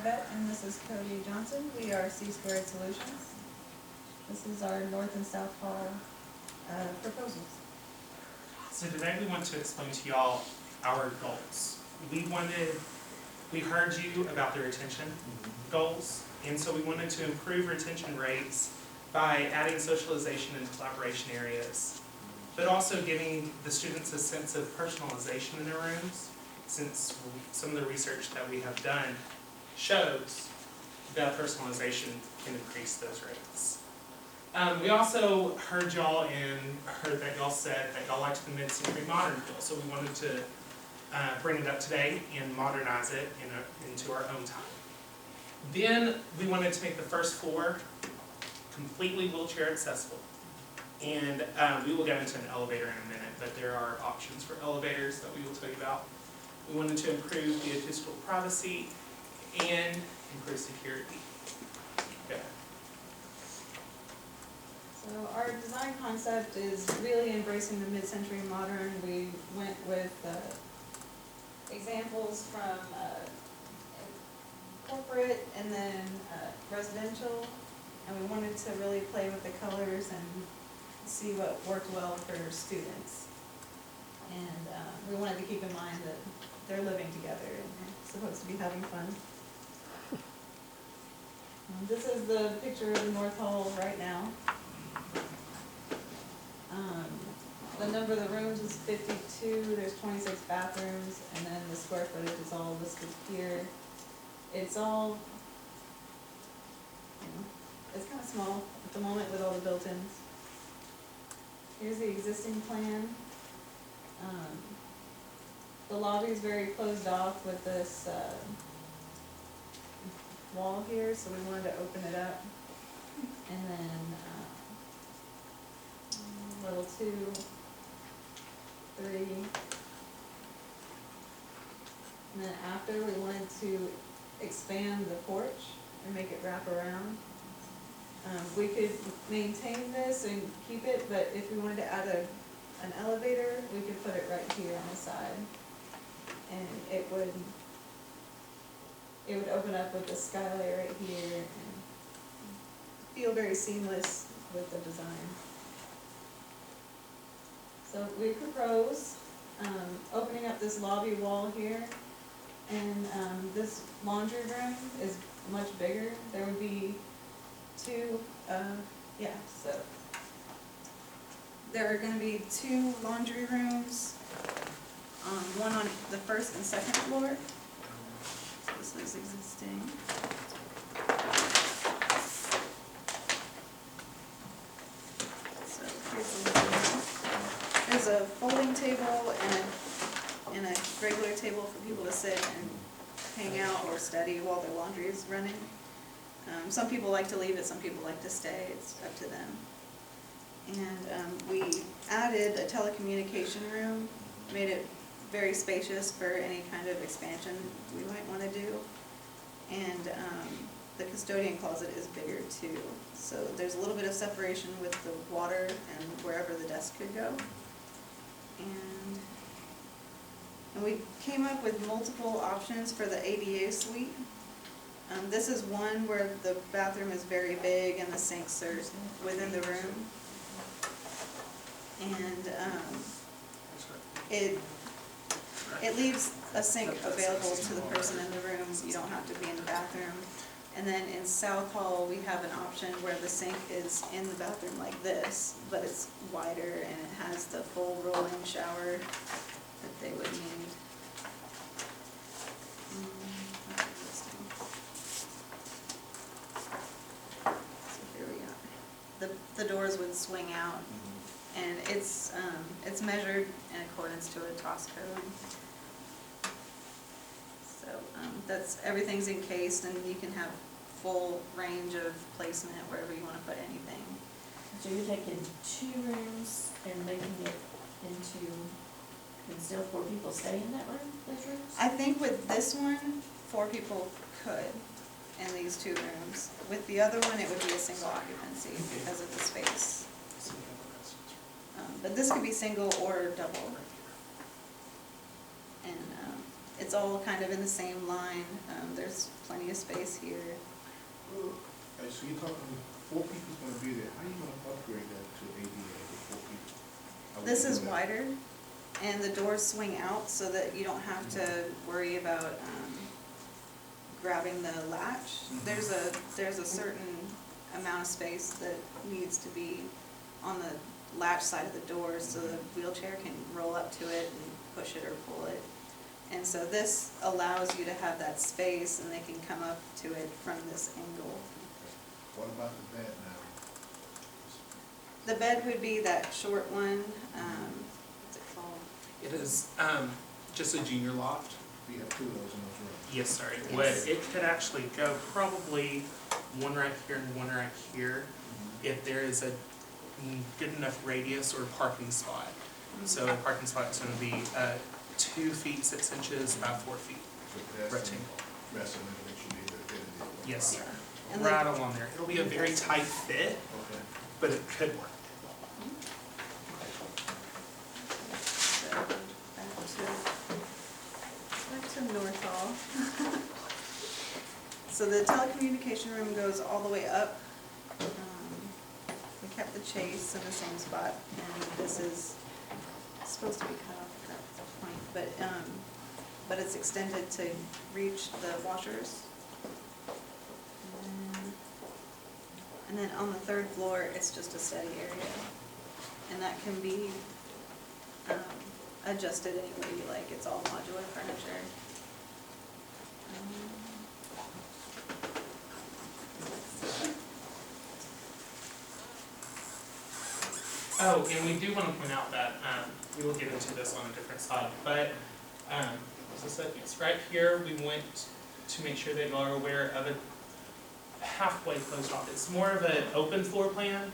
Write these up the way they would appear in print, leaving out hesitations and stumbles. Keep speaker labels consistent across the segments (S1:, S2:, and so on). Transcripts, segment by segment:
S1: Bett, and this is Cody Johnson. We are C Squared Solutions. This is our North and South Hall proposals.
S2: So today we want to explain to y'all our goals. We heard you about the retention goals, and so we wanted to improve retention rates by adding socialization and collaboration areas, but also giving the students a sense of personalization in their rooms, since some of the research that we have done shows that personalization can increase those rates. We also heard y'all and heard that y'all said that y'all liked the mid-century modern feel, so we wanted to bring it up today and modernize it into our own time. Then we wanted to make the first floor completely wheelchair accessible. And we will get into an elevator in a minute, but there are options for elevators that we will tell you about. We wanted to improve the acoustical privacy and improve security. Okay.
S1: So our design concept is really embracing the mid-century modern. We went with examples from corporate and then residential, and we wanted to really play with the colors and see what worked well for students. And we wanted to keep in mind that they're living together and they're supposed to be having fun. This is the picture of the North Hall right now. The number of the rooms is 52, there's 26 bathrooms, and then the square footage is all listed here. It's all, it's kind of small at the moment with all the built-ins. Here's the existing plan. The lobby is very closed off with this wall here, so we wanted to open it up. And then level 2, 3. And then after, we wanted to expand the porch and make it wrap around. We could maintain this and keep it, but if we wanted to add an elevator, we could put it right here on the side. And it would open up with the skylight right here and feel very seamless with the design. So we propose opening up this lobby wall here, and this laundry room is much bigger. There would be two, so there are going to be 2 laundry rooms, one on the first and second floor. So this is existing. So here's the living room. There's a folding table and a regular table for people to sit and hang out or study while their laundry is running. Some people like to leave it, some people like to stay, it's up to them. And we added a telecommunication room, made it very spacious for any kind of expansion we might want to do. And the custodian closet is bigger too. So there's a little bit of separation with the water and wherever the desk could go. And we came up with multiple options for the ADA suite. This is one where the bathroom is very big and the sinks are within the room. And it leaves a sink available to the person in the room. You don't have to be in the bathroom. And then in South Hall, we have an option where the sink is in the bathroom like this, but it's wider and it has the full rolling shower that they would need. So here we go. The doors would swing out, and it's measured in accordance to a TOS code. So everything's encased, and you can have full range of placement wherever you want to put anything.
S3: So you're taking 2 rooms and making it into, can still 4 people stay in that room, those rooms?
S1: I think with this one, 4 people could in these 2 rooms. With the other one, it would be a single occupancy because of the space. But this could be single or double. And it's all kind of in the same line. There's plenty of space here.
S4: So you're talking, 4 people's gonna be there, how are you gonna upgrade that to ADA with 4 people? How would
S1: This
S4: you do
S1: is
S4: that?
S1: wider, and the doors swing out so that you don't have to worry about grabbing the latch. There's a certain amount of space that needs to be on the latch side of the door so the wheelchair can roll up to it and push it or pull it. And so this allows you to have that space, and they can come up to it from this angle.
S4: What about the bed now?
S1: The bed would be that short one, what's it called?
S2: It is just a junior loft.
S4: We have 2 of those in those rooms.
S2: Yes, sorry.
S1: Yes.
S2: But it could actually go probably one right here and one right here if there is a good enough radius or parking spot. So a parking spot is going to be 2 feet 6 inches by 4 feet.
S4: So that's
S2: Rectangle.
S4: Rest of it that you need to fit in there.
S2: Yes, sir.
S1: And
S2: Right along there. It'll be a very tight fit,
S4: Okay.
S2: but it could work.
S1: So, back to North Hall. So the telecommunication room goes all the way up. We kept the chase in the same spot, and this is supposed to be cut off at that point, but it's extended to reach the washers. And then on the 3rd floor, it's just a study area, and that can be adjusted any way you like. It's all modular furniture.
S2: Oh, and we do want to point out that we will get into this on a different slide, but as I said, yes, right here we went to make sure that y'all are aware of a halfway closed off. It's more of an open floor plan,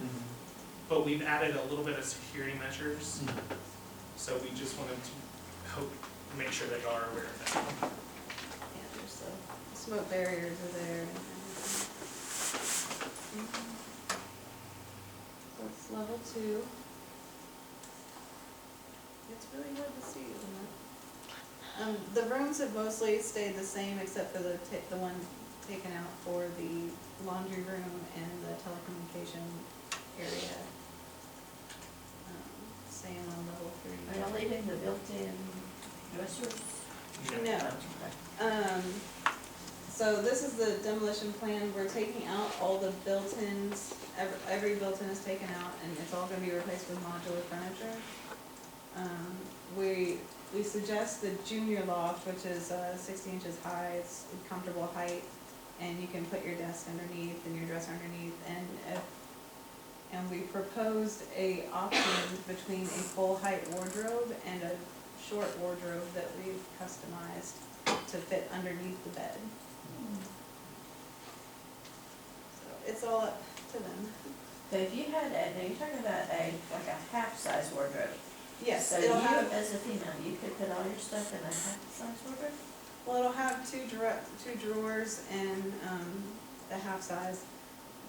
S2: but we've added a little bit of security measures. So we just wanted to make sure that y'all are aware of that.
S1: Yeah, there's the smoke barriers are there and everything. So it's level 2. It's really hard to see, isn't it? The rooms have mostly stayed the same except for the one taken out for the laundry room and the telecommunication area. Same on level 3.
S3: Are y'all leaving the built-in dressers?
S1: No. So this is the demolition plan. We're taking out all the built-ins. Every built-in is taken out, and it's all gonna be replaced with modular furniture. We suggest the junior loft, which is 60 inches high. It's a comfortable height, and you can put your desk underneath and your dresser underneath. And we proposed a option between a full height wardrobe and a short wardrobe that we've customized to fit underneath the bed. So it's all up to them.
S3: So if you had now you're talking about like a half-size wardrobe.
S1: Yes,
S3: So
S1: it'll
S3: you,
S1: have,
S3: as a female, you could put all your stuff in a half-size wardrobe?
S1: well, it'll have two drawers and the half size.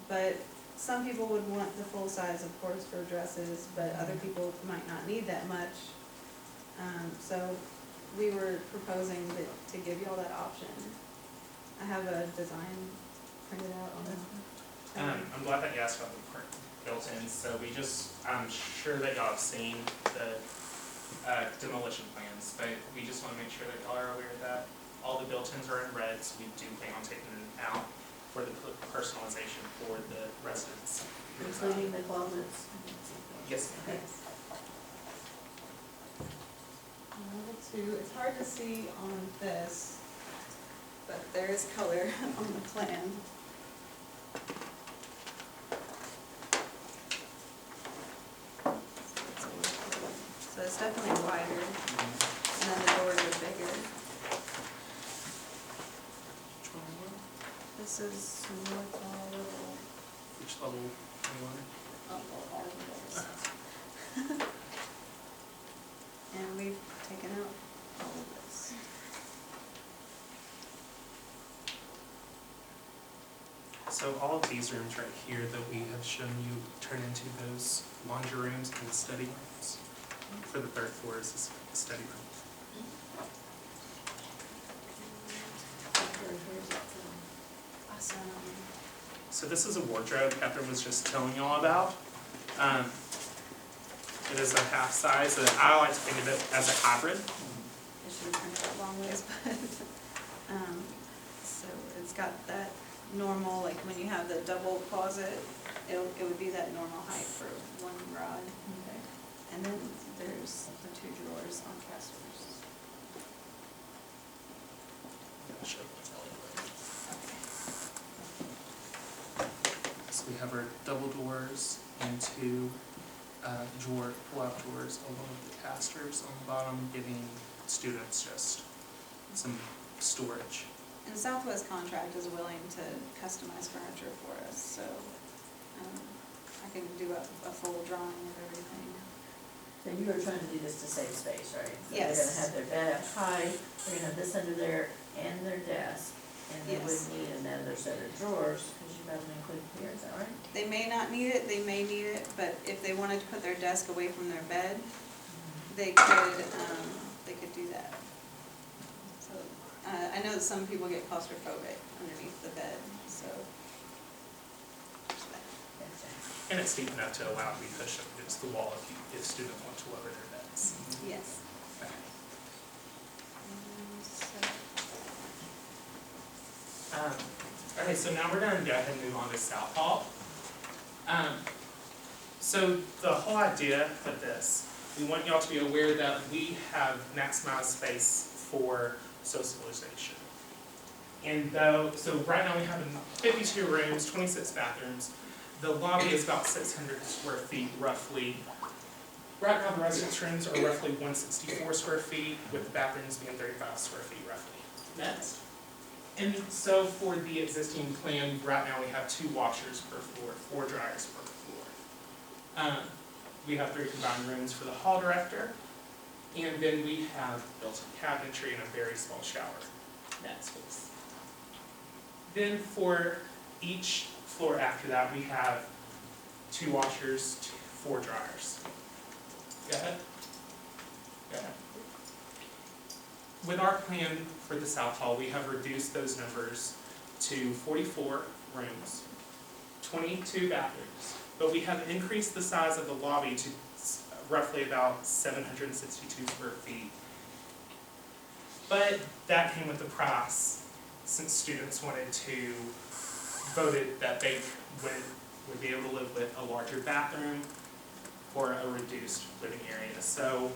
S1: But some people would want the full size, of course, for dresses, but other people might not need that much. So we were proposing to give you all that option. I have a design printed out on the.
S2: I'm glad that you asked about the built-ins. So I'm sure that y'all have seen the demolition plans, but we just want to make sure that y'all are aware that all the built-ins are in red, so we do plan on taking them out for the personalization for the residents.
S3: Including the closets?
S2: Yes.
S3: Okay.
S1: Level 2, it's hard to see on this, but there is color on the plan. So it's definitely wider, and then the doors are bigger. This is North Hall level,
S2: Which level do you want?
S1: all the doors. And we've taken out all of this.
S2: So all of these rooms right here that we have shown you turn into those laundry rooms and study rooms. For the 3rd floor is this study room. So this is a wardrobe Catherine was just telling y'all about. It is a half size, and I like to think of it as a hybrid.
S1: I should have printed it long ways, but, so it's got that normal, like when you have the double closet, it would be that normal height for one rod.
S3: Okay.
S1: And then there's the 2 drawers on casters.
S2: I'll show you what's elevation. So we have our double doors and 2 pull-out drawers along with the casters on the bottom, giving students just some storage.
S1: And Southwest Contract is willing to customize furniture for us, so I can do a full drawing of everything.
S3: So you were trying to do this to save space, right? So
S1: Yes.
S3: they're gonna have their bed up high, they're gonna have this under there and their desk, and they
S1: Yes.
S3: would need another set of drawers, because you have them included here, is that right?
S1: They may not need it, they may need it, but if they wanted to put their desk away from their bed, they could do that. So, I know that some people get claustrophobic underneath the bed, so. there's that.
S3: Gotcha.
S2: And it's deep enough to allow it to be pushed up against the wall if students want to lower their beds.
S1: Yes.
S2: Okay. Okay, so now we're gonna go ahead and move on to South Hall. So the whole idea of this, we want y'all to be aware that we have maximized space for socialization. And so right now we have 52 rooms, 26 bathrooms. The lobby is about 600 square feet roughly. Right now the residence rooms are roughly 164 square feet, with the bathrooms being 35 square feet roughly. Next. And so for the existing plan, right now we have 2 washers per floor, 4 dryers per floor. We have 3 combined rooms for the hall director, and then we have built-in cabinetry and a very small shower. That space. Then for each floor after that, we have 2 washers, 4 dryers. Go ahead. Go ahead. With our plan for the South Hall, we have reduced those numbers to 44 rooms, 22 bathrooms, but we have increased the size of the lobby to roughly about 762 square feet. But that came with a price, since students wanted to, voted that they would be able to live with a larger bathroom or a reduced living area. So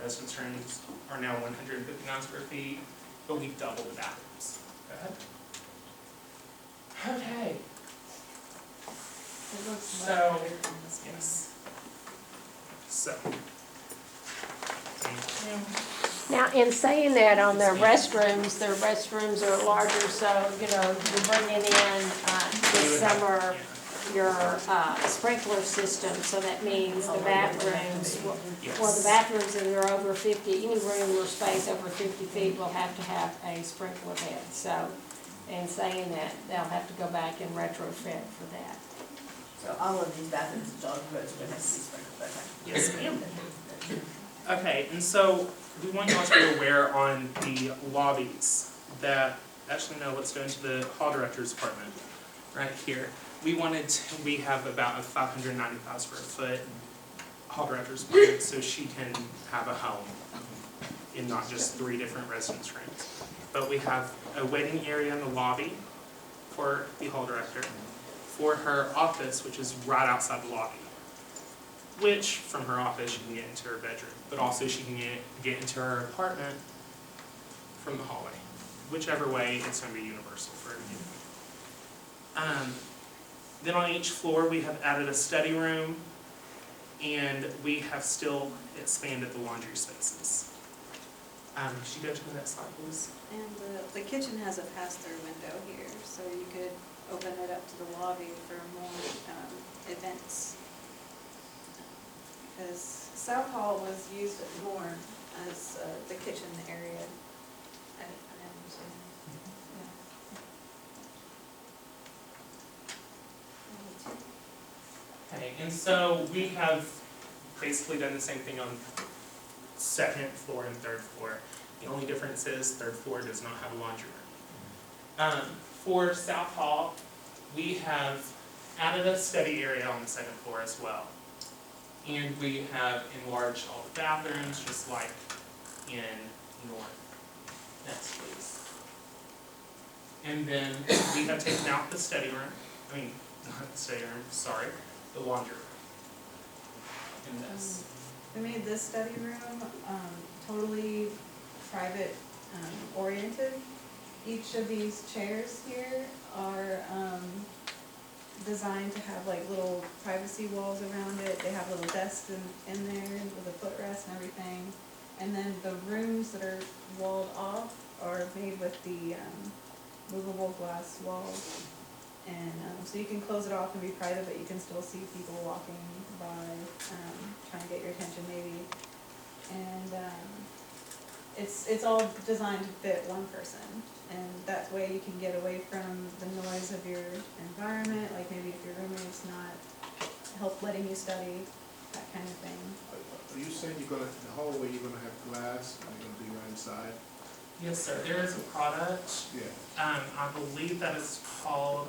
S2: residence rooms are now 159 square feet, but we've doubled the bathrooms. Go ahead. Okay.
S3: It looks
S2: So,
S3: much better than this one.
S2: yes. So.
S5: Now, in saying that, on their restrooms are larger, so, you know, you're bringing in, this summer, your sprinkler system, so that means the bathrooms, well, the bathrooms that are over 50, any room or space over 50 feet will have to have a sprinkler head, so, in saying that, they'll have to go back and retrofit for that.
S3: So all of these bathrooms that y'all proposed are gonna have to be sprinkled, okay?
S2: Yes, ma'am. Okay, and so we want y'all to be aware on the lobbies that, actually no, let's go into the hall director's apartment, right here. We have about a 595 square foot hall director's apartment, so she can have a home in not just 3 different residence rooms. But we have a waiting area in the lobby for the hall director, for her office, which is right outside the lobby, which from her office she can get into her bedroom, but also she can get into her apartment from the hallway. Whichever way, it's going to be universal for everyone. Then on each floor we have added a study room, and we have still expanded the laundry spaces. Could you go to the next slide, please?
S1: And the kitchen has a pass-through window here, so you could open it up to the lobby for more events. Because South Hall was used more as the kitchen area. I understand.
S2: Okay, and so we have basically done the same thing on 2nd floor and 3rd floor. The only difference is 3rd floor does not have a laundry room. For South Hall, we have added a study area on the second floor as well. And we have enlarged all the bathrooms, just like in North. Next, please. And then we have taken out the study room, not the study room, sorry, the laundry room. In this.
S1: We made this study room, totally private, oriented. Each of these chairs here are, designed to have like little privacy walls around it. They have little desks in there with a footrest and everything. And then the rooms that are walled off are made with the, movable glass walls. And, so you can close it off and be private, but you can still see people walking by, trying to get your attention maybe. And, it's all designed to fit one person. And that way you can get away from the noise of your environment, like maybe if your roommate's not letting you study, that kind of thing.
S4: Are you saying you're gonna, in the hallway, you're gonna have glass, and you're gonna be right inside?
S2: Yes, sir. There is a product.
S4: Yeah.
S2: I believe that it's called,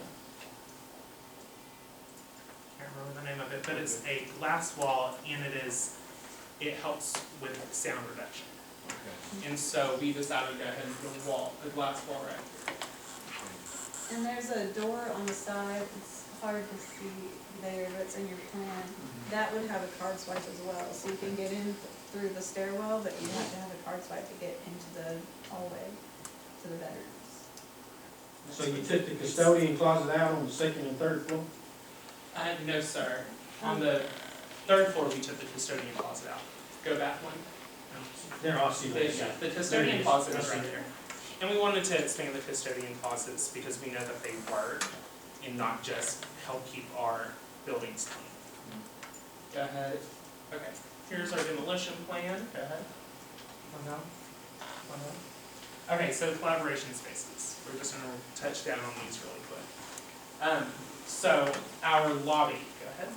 S2: I can't remember the name of it, but it's a glass wall, and it helps with sound reduction.
S4: Okay.
S2: And so we decided to go ahead and put a glass wall right here.
S1: And there's a door on the side, it's hard to see there, but it's in your plan. That would have a card swipe as well, so you can get in through the stairwell, but you have to have a card swipe to get into the hallway, to the bedrooms.
S6: So you took the custodian closet out on the second and third floor?
S2: No, sir. On the third floor, we took the custodian closet out. Go back one.
S6: There, I'll see that.
S2: Yeah, the custodian closet is right there. And we wanted to expand the custodian closets because we know that they work and not just help keep our buildings clean. Go ahead. Okay, here's our demolition plan. Go ahead. One down. One down. Okay, so collaboration spaces. We're just gonna touch down on these really quick. So our lobby, go ahead.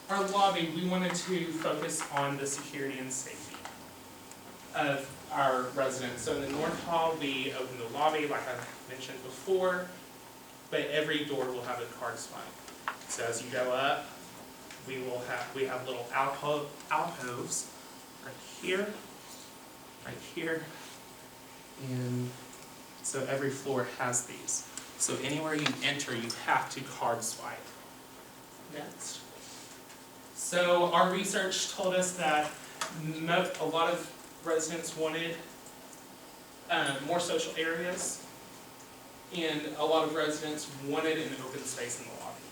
S2: Our lobby, we wanted to focus on the security and safety of our residents. So in the North Hall, we open the lobby, like I mentioned before, but every door will have a card swipe. So as you go up, we have little alcoves right here, and so every floor has these. So anywhere you enter, you have to card swipe. Next. So our research told us that a lot of residents wanted more social areas, and a lot of residents wanted an open space in the lobby.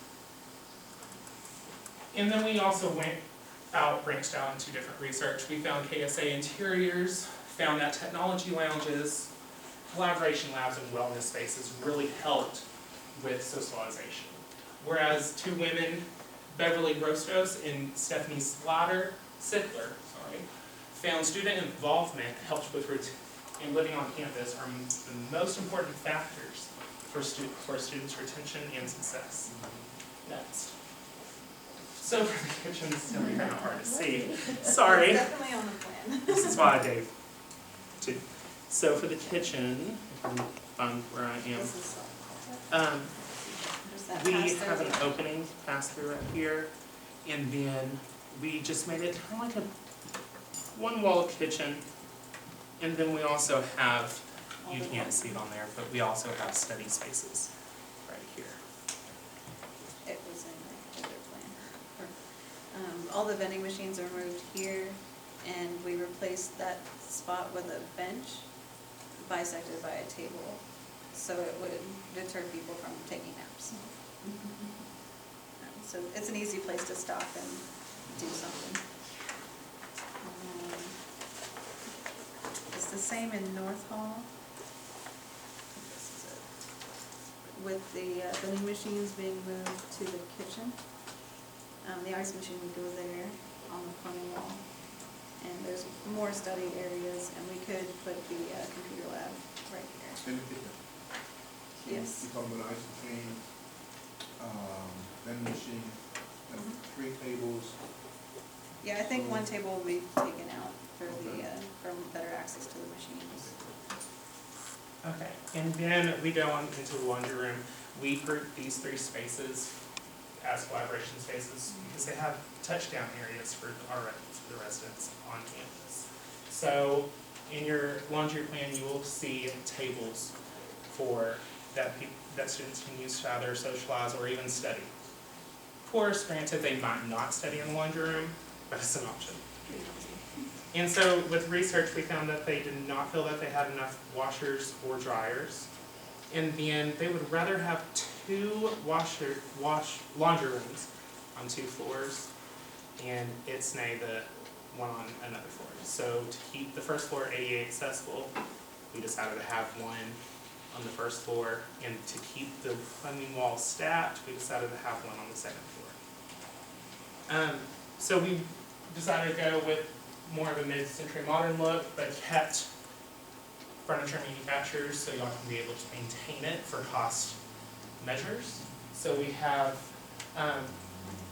S2: And then we also branched out into different research. We found KSA interiors, found that technology lounges, collaboration labs, and wellness spaces really helped with socialization. Whereas two women, Beverly Rostos and Stephanie Sittler, found student involvement helped with and living on campus are the most important factors for students' retention and success. Next. So for the kitchen, this is going to be kind of hard to see. Sorry.
S1: It's definitely on the plan.
S2: This is why I gave two. So for the kitchen, if I can find where I am,
S1: This is, there's that
S2: we
S1: pass-through.
S2: have an opening pass through right here, and then we just made it kind of like a one-wall kitchen, and then we also have, you can't see it on there, but we also have study spaces right here.
S1: It was in the other plan. All the vending machines are moved here, and we replaced that spot with a bench bisected by a table, so it would deter people from taking naps. So it's an easy place to stop and do something. It's the same in North Hall. This is it. With the vending machines being moved to the kitchen. The ice machine would go there on the corner wall. And there's more study areas, and we could put the computer lab right here.
S4: In the kitchen?
S1: Yes.
S4: You're talking about ice machine, vending machine, and 3 tables.
S1: Yeah, I think one table will be taken out for the, for better access to the machines.
S2: Okay, and then we go on into the laundry room. We group these 3 spaces as collaboration spaces because they have touchdown areas for the residents on campus. So in your laundry plan, you will see tables for that students can use to either socialize or even study. Of course, granted, they might not study in the laundry room, but it's an option. And so with research, we found that they did not feel that they had enough washers or dryers. And then they would rather have 2 laundry rooms on 2 floors, and it's now the one on another floor. So to keep the first floor ADA accessible, we decided to have one on the first floor, and to keep the climbing walls stacked, we decided to have one on the second floor. So we decided to go with more of a mid-century modern look, but kept furniture manufacturers so y'all can be able to maintain it for cost measures. So we have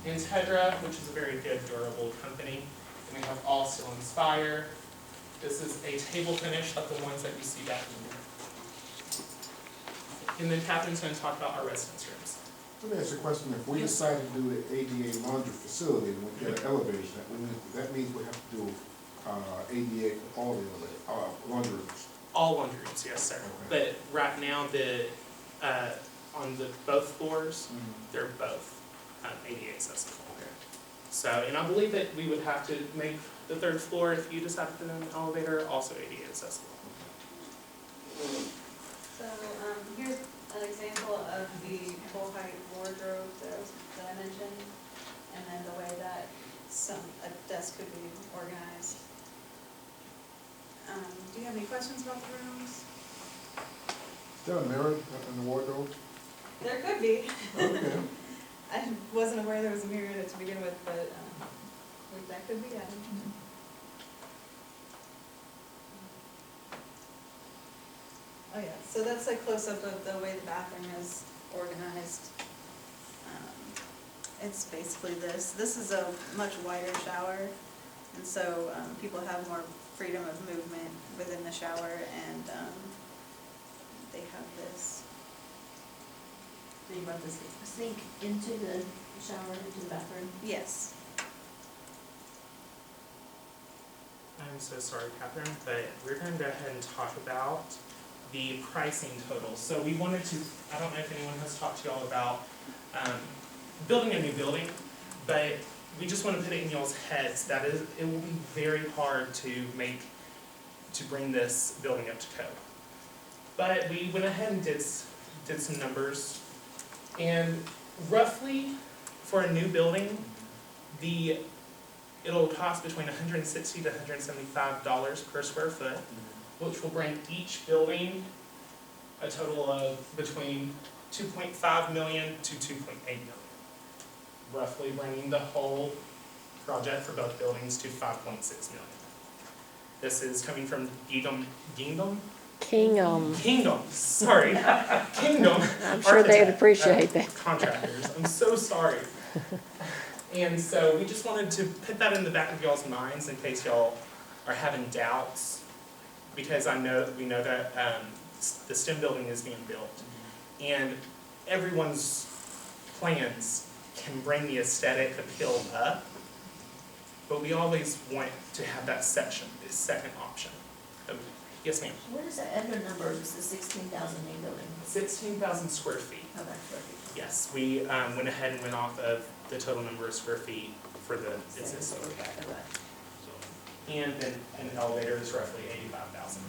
S2: Integra, which is a very good, durable company, and we have All Still Inspire. This is a table finish like the ones that you see back here. And then Catherine's going to talk about our residence rooms.
S4: Let me ask you a question. If we decide to do an ADA laundry facility and we get an elevator, that means we have to do ADA for all the laundry rooms.
S2: All laundry rooms, yes, sir.
S4: Okay.
S2: But right now, on both floors, they're both ADA accessible.
S4: Okay.
S2: So, and I believe that we would have to make the 3rd floor, if you decide to put in an elevator, also ADA accessible.
S1: So, here's an example of the full height wardrobe that I mentioned, and then the way that a desk could be organized. Do you have any questions about the rooms?
S4: Is there a mirror in the wardrobe?
S1: There could be.
S4: Okay.
S1: I wasn't aware there was a mirror in it to begin with, but that could be added. Oh yeah, so that's a close-up of the way the bathroom is organized. It's basically this. This is a much wider shower, and so people have more freedom of movement within the shower, and they have this.
S3: So you want this sink into the shower, into the bathroom?
S1: Yes.
S2: I'm so sorry, Catherine, but we're going to go ahead and talk about the pricing total. So we wanted to, I don't know if anyone has talked to y'all about building a new building, but we just want to put it in y'all's heads that it will be very hard to bring this building up to code. But we went ahead and did some numbers, and roughly for a new building, it'll cost between $160 to $175 per square foot, which will bring each building a total of between $2.5 million to $2.8 million, roughly bringing the whole project for both buildings to $5.6 million. This is coming from Kingdom, sorry, Kingdom.
S5: I'm sure they would appreciate that.
S2: Contractors, I'm so sorry. And so we just wanted to put that in the back of y'all's minds in case y'all are having doubts, because we know that the STEM building is being built, and everyone's plans can bring the aesthetic appeal up, but we always want to have that second option. Yes, ma'am.
S3: What is that other number? Is the 16,000 new building?
S2: 16,000 square feet.
S3: Oh, that's square feet.
S2: Yes, we went ahead and went off of the total number of square feet for the existing. And then an elevator is roughly 85,000.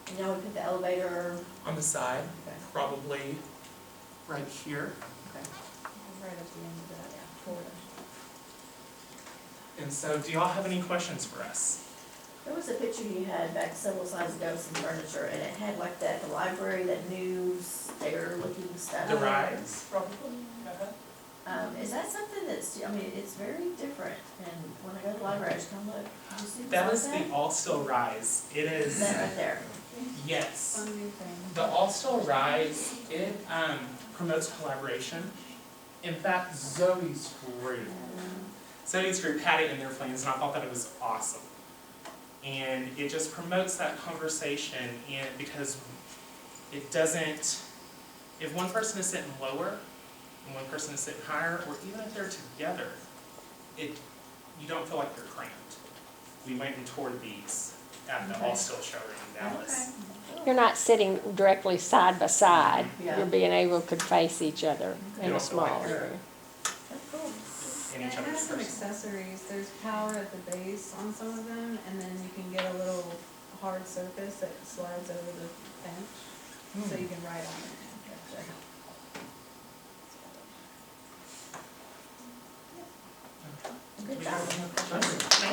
S3: And y'all would put the elevator?
S2: On the side,
S3: Okay.
S2: probably right here.
S3: Okay.
S1: Right at the end of that, yeah. Forward.
S2: And so, do y'all have any questions for us?
S3: There was a picture you had back several slides ago of some furniture, and it had like that, the library, that new stair-looking stuff.
S2: The rise, probably.
S3: Is that something that's, I mean, it's very different, and when I go to the library, I just come look. Did you see
S2: That is
S3: that?
S2: the All Still Rise. It
S3: Is
S2: is,
S3: that right there?
S2: yes.
S1: One new thing.
S2: The All Still Rise, it promotes collaboration. In fact, Zoe's group had it in their plans, and I thought that it was awesome. And it just promotes that conversation, and because it doesn't, if one person is sitting lower and one person is sitting higher, or even if they're together, you don't feel like you're cramped. We went and toured these at the
S3: Okay.
S2: All Steel showroom in Dallas.
S5: You're not sitting directly side by side.
S3: Yeah.
S5: You're being able to face each other
S2: You
S5: in a
S2: don't feel like
S5: small
S2: you're
S5: area.
S3: That's cool.
S2: in
S1: And
S2: each
S1: it
S2: other's
S1: has some
S2: person.
S1: accessories, there's power at the base on some of them, and then you can get a little hard surface that slides over the bench, so you can ride on it.
S3: Good job.
S6: Thank you.